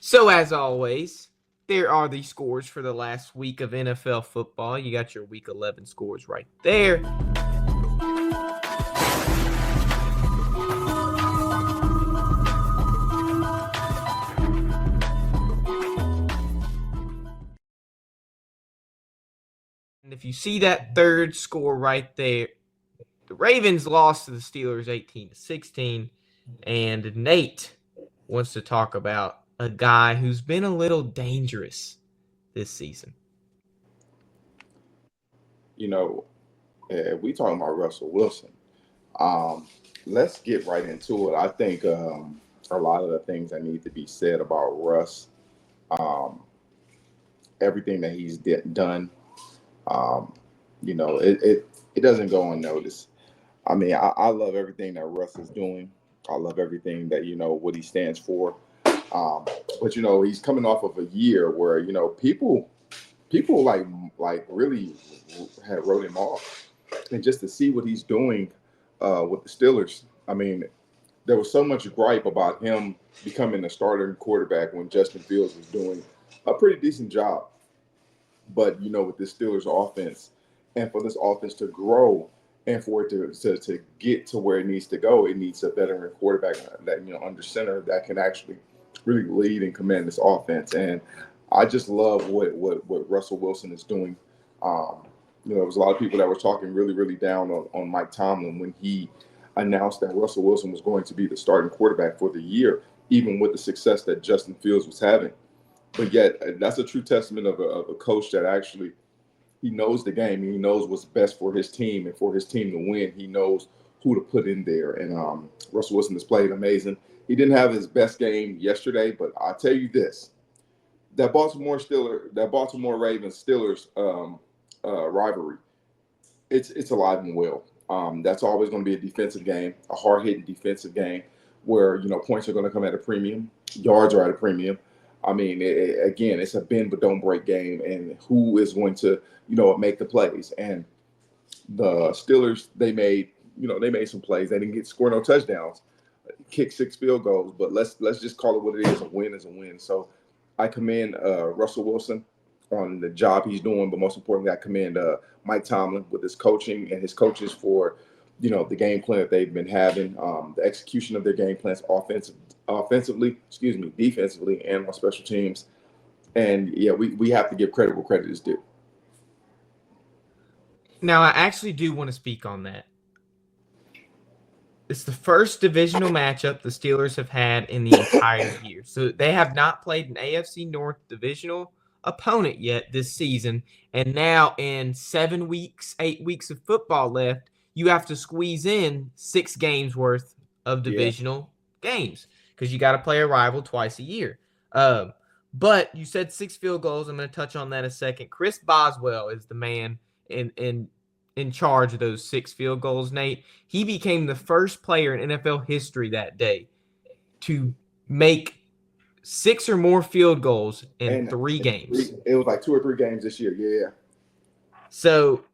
So as always, there are the scores for the last week of NFL football. You got your Week 11 scores right there. And if you see that third score right there, the Ravens lost to the Steelers 18-16. And Nate wants to talk about a guy who's been a little dangerous this season. We talking about Russell Wilson. Let's get right into it. I think a lot of the things that need to be said about Russ, everything that he's done, it doesn't go unnoticed. I mean, I love everything that Russ is doing. I love everything that what he stands for. But he's coming off of a year where people like really had wrote him off, and just to see what he's doing with the Steelers. I mean, there was so much gripe about him becoming a starter quarterback when Justin Fields was doing a pretty decent job. But with the Steelers offense, and for this offense to grow and for it to get to where it needs to go, it needs a veteran quarterback that under center that can actually really lead and command this offense. And I just love what Russell Wilson is doing. There was a lot of people that were talking really, really down on Mike Tomlin when he announced that Russell Wilson was going to be the starting quarterback for the year, even with the success that Justin Fields was having. But yet, that's a true testament of a coach that actually he knows the game. And he knows what's best for his team, and for his team to win, he knows who to put in there. And Russell Wilson has played amazing. He didn't have his best game yesterday, but I'll tell you this: that Baltimore Ravens Steelers rivalry, it's alive and well. That's always going to be a defensive game, a hard-hitting defensive game, where points are going to come at a premium, yards are at a premium. I mean, again, it's a bend but don't break game, and who is going to make the plays? And the Steelers, they made some plays. They didn't score no touchdowns, kick 6 field goals, but let's just call it what it is. A win is a win. So I commend Russell Wilson on the job he's doing, but most importantly, I commend Mike Tomlin with his coaching and his coaches for the game plan that they've been having, the execution of their game plans defensively, and on special teams. And yeah, we have to give credit where credit is due. Now, I actually do want to speak on that. It's the first divisional matchup the Steelers have had in the entire year. So they have not played an AFC North divisional opponent yet this season. And now in 8 weeks of football left, you have to squeeze in 6 games worth of divisional games because you got to play a rival twice a year. But you said 6 field goals. I'm going to touch on that in a second. Chris Boswell is the man in charge of those 6 field goals, Nate. He became the first player in NFL history that day to make 6 or more field goals in 3 games. It was like 2 or 3 games this year. Yeah. So,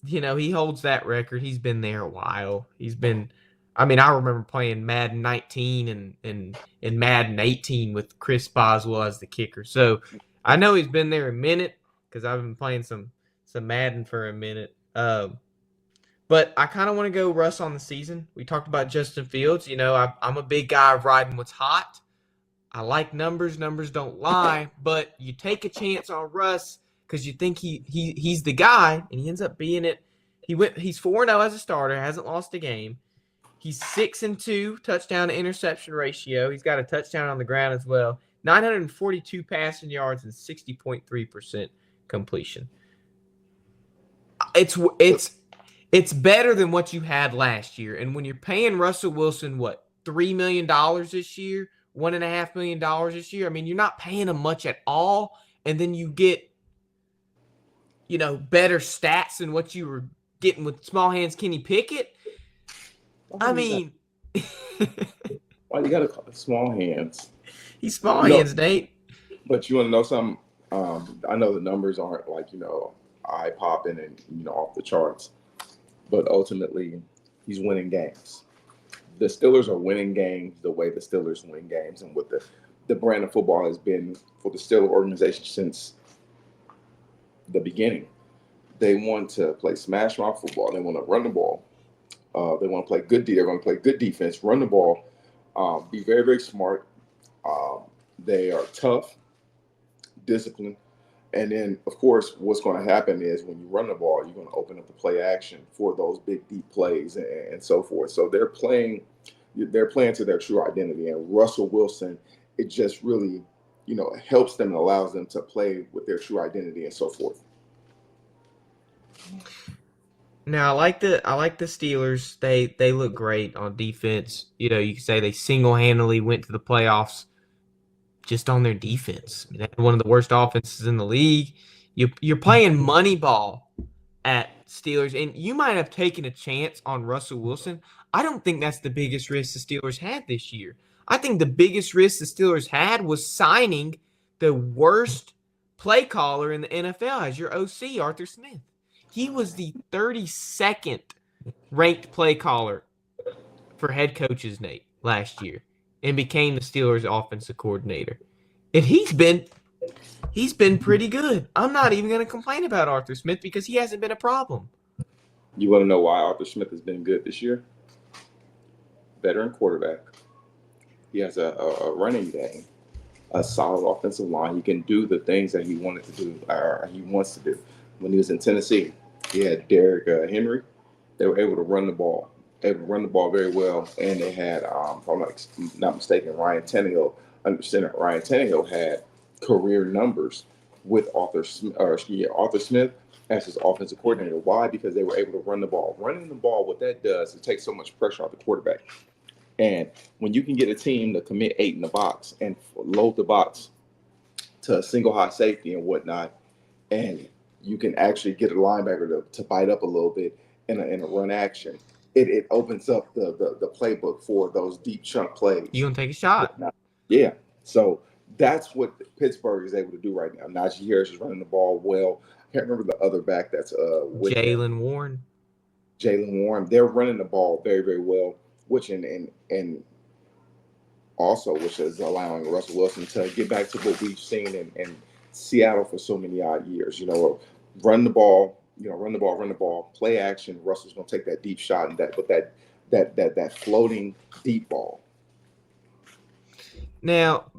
he holds that record. He's been there a while. I remember playing Madden 19 and Madden 18 with Chris Boswell as the kicker. So I know he's been there a minute because I've been playing some Madden for a minute. But I kind of want to go Russ on the season. We talked about Justin Fields. I'm a big guy of riding what's hot. I like numbers. Numbers don't lie. But you take a chance on Russ because you think he's the guy, and he ends up being it. He's 4-0 as a starter, hasn't lost a game. He's 6-2 touchdown to interception ratio. He's got a touchdown on the ground as well. 942 passing yards and 60.3% completion. It's better than what you had last year. And when you're paying Russell Wilson, $3 million this year, $1.5 million this year, you're not paying him much at all. And then you get, better stats than what you were getting with small hands Kenny Pickett. Why you got to call it small hands? He's small hands, Nate. But you want to know something? I know the numbers aren't eye-popping and off the charts, but ultimately he's winning games. The Steelers are winning games the way the Steelers win games, and with the brand of football has been for the Steelers organization since the beginning. They want to play smash mouth football. They want to run the ball. They want to play good. They're going to play good defense, run the ball, be very, very smart. Um, they are tough, disciplined. And then, of course, what's going to happen is when you run the ball, you're going to open up the play action for those big, deep plays and so forth. So they're playing to their true identity. And Russell Wilson, it just really, helps them and allows them to play with their true identity and so forth. Now I like the Steelers. They look great on defense. You can say they single-handedly went to the playoffs just on their defense. I mean, they had one of the worst offenses in the league. You're playing money ball at Steelers, and you might have taken a chance on Russell Wilson. I don't think that's the biggest risk the Steelers had this year. I think the biggest risk the Steelers had was signing the worst play caller in the NFL as your OC, Arthur Smith. He was the 32nd ranked play caller for head coaches, Nate, last year, and became the Steelers' offensive coordinator. And he's been pretty good. I'm not even going to complain about Arthur Smith because he hasn't been a problem. You want to know why Arthur Smith has been good this year? Veteran quarterback. He has a running game, a solid offensive line. He can do the things that he wanted to do, or he wants to do. When he was in Tennessee, he had Derrick Henry. They were able to run the ball. Very well, and they had, if I'm not mistaken, Ryan Tannehill. Understand that Ryan Tannehill had career numbers with Arthur Smith as his offensive coordinator. Why? Because they were able to run the ball. Running the ball, what that does, it takes so much pressure off the quarterback. And when you can get a team to commit 8 in the box and load the box to a single high safety and whatnot, and you can actually get a linebacker to bite up a little bit in a run action, it opens up the playbook for those deep chunk plays. You gonna take a shot? Yeah. So that's what Pittsburgh is able to do right now. Najee Harris is running the ball well. I can't remember the other back that's with Jaylen Warren. Jaylen Warren. They're running the ball very, very well, which and also which is allowing Russell Wilson to get back to what we've seen in Seattle for so many odd years. Run the ball, play action. Russell's gonna take that deep shot and that floating deep ball. Now,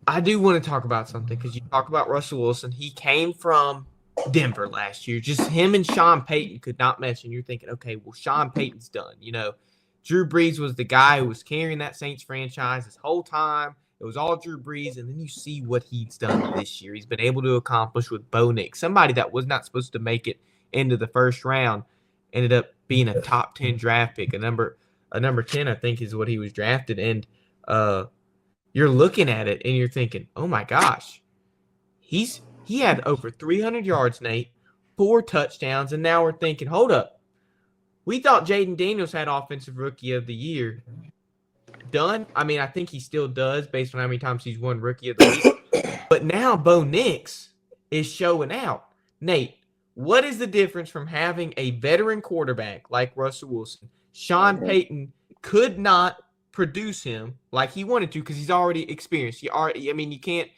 I do want to talk about something because you talk about Russell Wilson. He came from Denver last year. Just him and Sean Payton could not mesh. And you're thinking, okay, well, Sean Payton's done. Drew Brees was the guy who was carrying that Saints franchise this whole time. It was all Drew Brees. And then you see what he's done this year. He's been able to accomplish with Bo Nix, somebody that was not supposed to make it into the first round, ended up being a top 10 draft pick. A number 10, I think, is what he was drafted. And you're looking at it and you're thinking, oh my gosh, he had over 300 yards, Nate, 4 touchdowns, and now we're thinking, hold up, we thought Jayden Daniels had Offensive Rookie of the Year done. I mean, I think he still does based on how many times he's won Rookie of the Week. But now Bo Nix is showing out. Nate, what is the difference from having a veteran quarterback like Russell Wilson? Sean Payton could not produce him like he wanted to because he's already experienced. You can't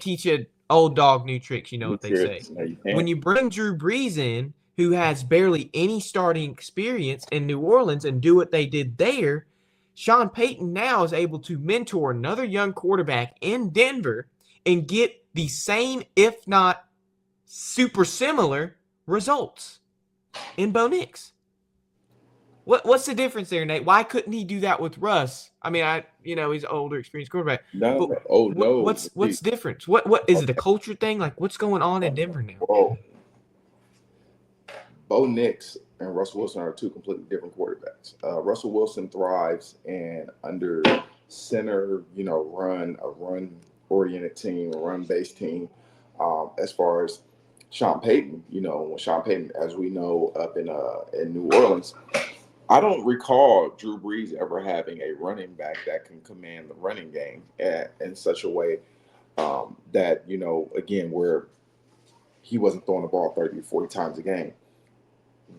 teach an old dog new tricks. You know what they say. When you bring Drew Brees in, who has barely any starting experience in New Orleans, and do what they did there, Sean Payton now is able to mentor another young quarterback in Denver and get the same, if not super similar, results in Bo Nix. What's the difference there, Nate? Why couldn't he do that with Russ? I mean, he's an older, experienced quarterback. No, What's difference? What is it? A culture thing? Like, what's going on in Denver now? Bro, Bo Nix and Russell Wilson are 2 completely different quarterbacks. Russell Wilson thrives under center, run-oriented team, a run-based team. As far as Sean Payton, when Sean Payton, as we know, up in New Orleans, I don't recall Drew Brees ever having a running back that can command the running game in such a way that, again, where he wasn't throwing the ball 30 or 40 times a game.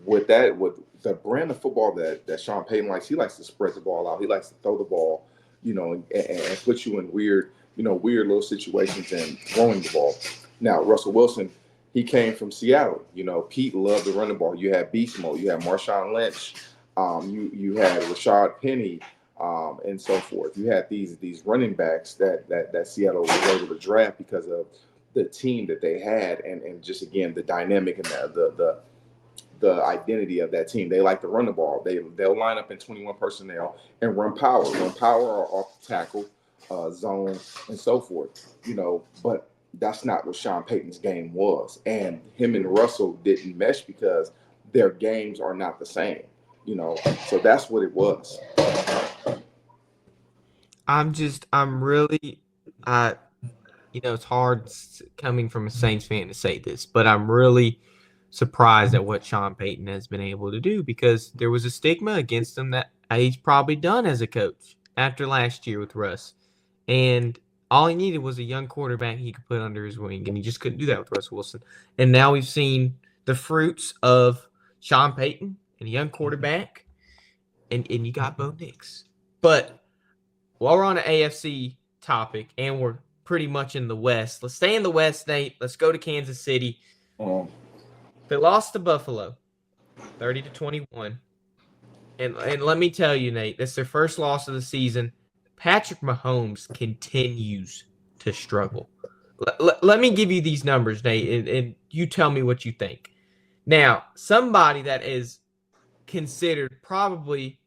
With the brand of football that Sean Payton likes, he likes to spread the ball out. He likes to throw the ball, and put you in weird, weird little situations and throwing the ball. Now, Russell Wilson, he came from Seattle. Pete loved to run the ball. You had Beast Mode, you had Marshawn Lynch, you had Rashad Penny, and so forth. You had these running backs that Seattle was able to draft because of the team that they had, and just again the dynamic and the identity of that team. They like to run the ball. They'll line up in 21 personnel and run power or off the tackle, zone, and so forth. But that's not what Sean Payton's game was. And him and Russell didn't mesh because their games are not the same. So that's what it was. I'm really, it's hard coming from a Saints fan to say this, but I'm really surprised at what Sean Payton has been able to do, because there was a stigma against him that he's probably done as a coach after last year with Russ. And all he needed was a young quarterback he could put under his wing, and he just couldn't do that with Russell Wilson. And now we've seen the fruits of Sean Payton and a young quarterback, and you got Bo Nix. But while we're on an AFC topic and we're pretty much in the West, let's stay in the West, Nate. Let's go to Kansas City. They lost to Buffalo 30-21. And let me tell you, Nate, that's their first loss of the season. Patrick Mahomes continues to struggle. Let me give you these numbers, Nate, and you tell me what you think. Now, somebody that is considered probably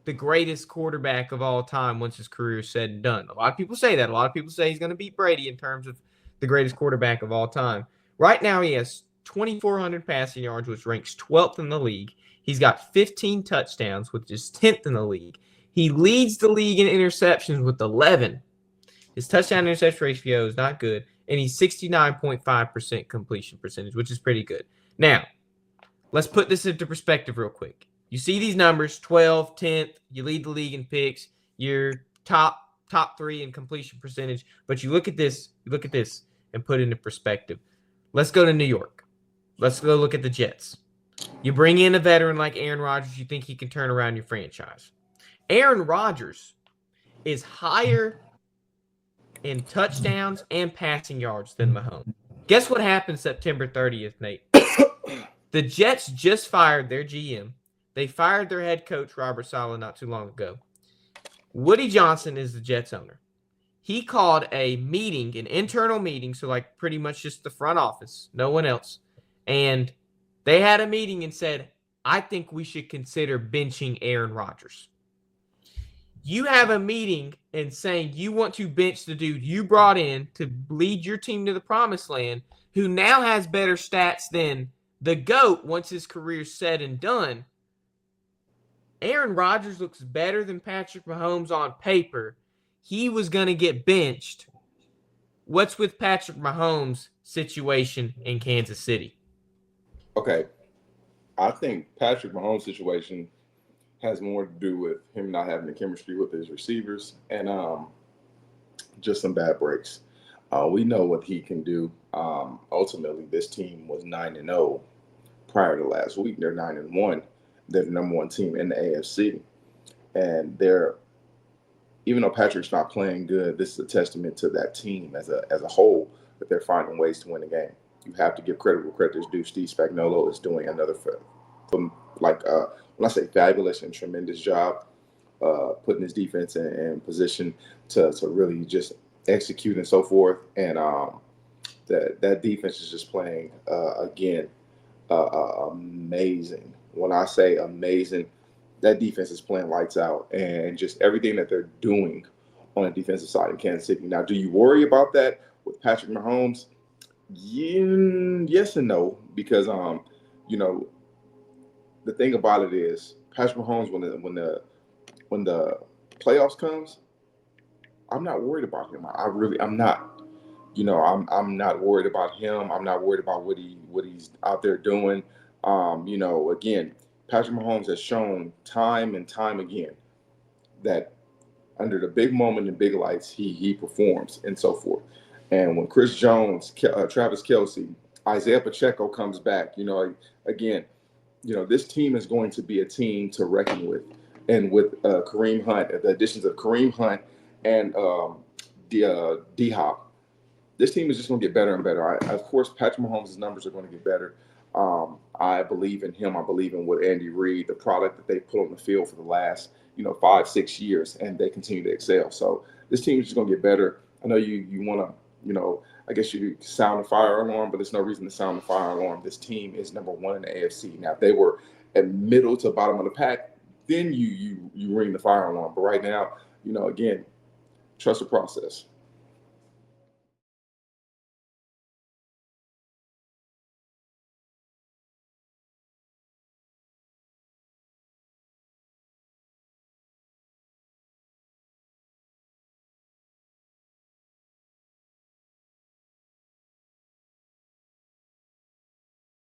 the greatest quarterback of all time once his career is said and done. A lot of people say that. A lot of people say he's going to beat Brady in terms of the greatest quarterback of all time. Right now, he has 2,400 passing yards, which ranks 12th in the league. He's got 15 touchdowns, which is 10th in the league. He leads the league in interceptions with 11. His touchdown interception ratio is not good, and he's 69.5% completion percentage, which is pretty good. Now, let's put this into perspective real quick. You see these numbers, 12, 10th, you lead the league in picks, you're top 3 in completion percentage, but you look at this and put it into perspective. Let's go to New York. Let's go look at the Jets. You bring in a veteran like Aaron Rodgers, you think he can turn around your franchise. Aaron Rodgers is higher in touchdowns and passing yards than Mahomes. Guess what happened September 30th, Nate? The Jets just fired their GM. They fired their head coach, Robert Saleh, not too long ago. Woody Johnson is the Jets owner. He called a meeting, an internal meeting, so like pretty much just the front office, no one else. And they had a meeting and said, I think we should consider benching Aaron Rodgers. You have a meeting and saying you want to bench the dude you brought in to lead your team to the promised land, who now has better stats than the GOAT once his career's said and done. Aaron Rodgers looks better than Patrick Mahomes on paper. He was going to get benched. What's with Patrick Mahomes' situation in Kansas City? Okay. I think Patrick Mahomes' situation has more to do with him not having the chemistry with his receivers and just some bad breaks. We know what he can do. Ultimately, this team was 9-0 prior to last week. They're 9-1. They're the number one team in the AFC. And even though Patrick's not playing good, this is a testament to that team as a whole, that they're finding ways to win the game. You have to give credit where credit is due. Steve Spagnuolo is doing another when I say fabulous and tremendous job, putting his defense in position to really just execute and so forth. And that defense is just playing again amazing. When I say amazing, that defense is playing lights out, and just everything that they're doing on the defensive side in Kansas City. Now, do you worry about that with Patrick Mahomes? Yes and no, because the thing about it is Patrick Mahomes when the playoffs comes, I'm not worried about him. I'm not. I'm not worried about him. I'm not worried about what he's out there doing. Again, Patrick Mahomes has shown time and time again that under the big moment and big lights, he performs and so forth. And when Chris Jones, Travis Kelce, Isaiah Pacheco comes back, again, this team is going to be a team to reckon with. And with Kareem Hunt, the additions of Kareem Hunt and D Hop, this team is just going to get better and better. Of course, Patrick Mahomes' numbers are going to get better. I believe in him. I believe in what Andy Reid, the product that they put on the field for the last 5-6 years, and they continue to excel. So this team is just going to get better. I know you want to I guess you sound the fire alarm, but there's no reason to sound the fire alarm. This team is number one in the AFC. Now, if they were at middle to bottom of the pack, then you ring the fire alarm. But right now, again, trust the process.